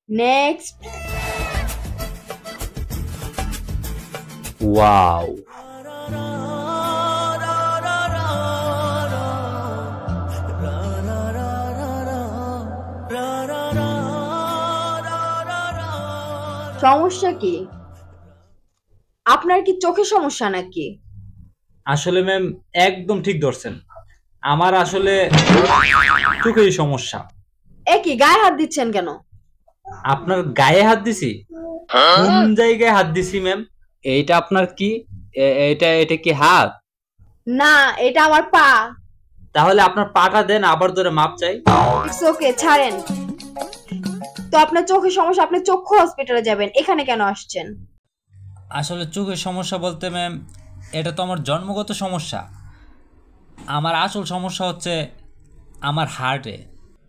Next. Wow, সমস্যা কি? আপনার কি চোখের সমস্যা নাকি? আসলে ম্যাম একদম ঠিক ধরছেন, আমার আসলে চোখেরই সমস্যা। কি গায়ে হাত দিচ্ছেন কেন? আপনার গায়ে হাত দিছি? কোন জায়গায় হাত দিছি ম্যাম? এইটা আপনার কি? এটা এটা কি হাত? না, এটা আমার পা। তাহলে আপনার পাটা দেন, আবার ধরে মাপ চাই। ইটস ওকে, ছাড়েন। তো আপনার চোখের সমস্যা, আপনি চক্ষু হসপিটালে যাবেন, এখানে কেন আসছেন? আসলে চোখের সমস্যা বলতে ম্যাম, এটা তো আমার জন্মগত সমস্যা। আমার আসল সমস্যা হচ্ছে আমার হার্টে।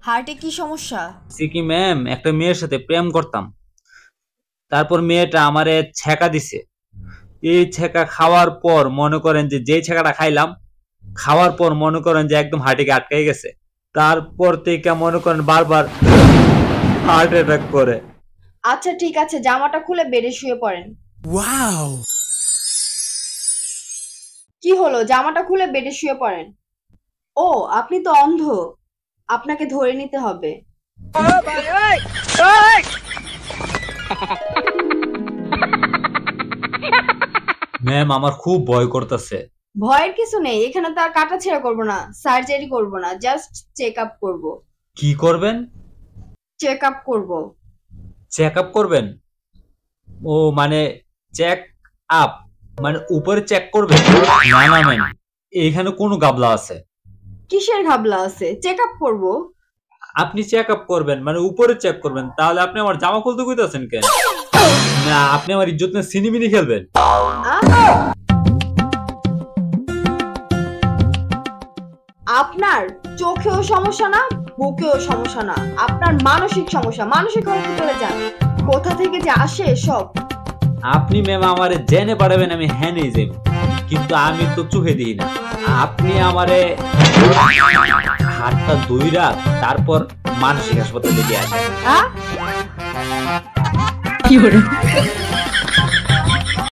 হার্টে কি সমস্যা? কি ম্যাম, একটা মেয়ের সাথে প্রেম করতাম, তারপর মেয়েটা আমারে ছ্যাঁকা দিছে। এই ছ্যাঁকা খাওয়ার পর মনে করেন যে যেই ছ্যাঁকাটা খাইলাম, খাওয়ার পর মনে করেন যে একদম হার্টে আটকে গেছে। তারপর থেকে মনে করেন বারবার হার্ট অ্যাটাক করে। আচ্ছা ঠিক আছে, জামাটা খুলে বেডে শুয়ে পড়েন। ওয়াও, কি হলো, জামাটা খুলে বেডে শুয়ে পড়েন। ও, আপনি তো অন্ধ, আপনাকে ধরে নিতে হবে। ম্যাম আমার খুব ভয় করতেছে। ভয়ের কিছু নেই, এখানে তো আর কাটাছেঁড়া করবো না, সার্জারি করবো না, জাস্ট চেক আপ করবো। কি করবেন? চেক আপ করবো। চেক আপ করবেন? ও মানে চেক আপ মানে উপরে চেক করবেন? না না ম্যাম, এইখানে কোনো গাবলা আছে? কিসের ঘাবলা আছে? চেক আপ করবো। আপনি চেক আপ করবেন মানে উপরে চেক করবেন, তাহলে আপনি আমার জামা খুলতে কইতাছেন কেন? না আপনি আমার ইজ্জত নিয়ে সিনিমিনি খেলবেন? আপনার চোখেও সমস্যা না, বুকেও সমস্যা না, আপনার মানসিক সমস্যা। মানসিক হসপিটালে যান। কোথা থেকে যে আসে সব। আপনি ম্যাম আমারে জেনে পাঠাবেন, আমি হ্যানেই যাই, কিন্তু আমি তো চোখে দিই না। আপনি আমারে হাতটা ধুইরা তারপর মানসিক হাসপাতালে দিয়ে আসেন। হ্যাঁ?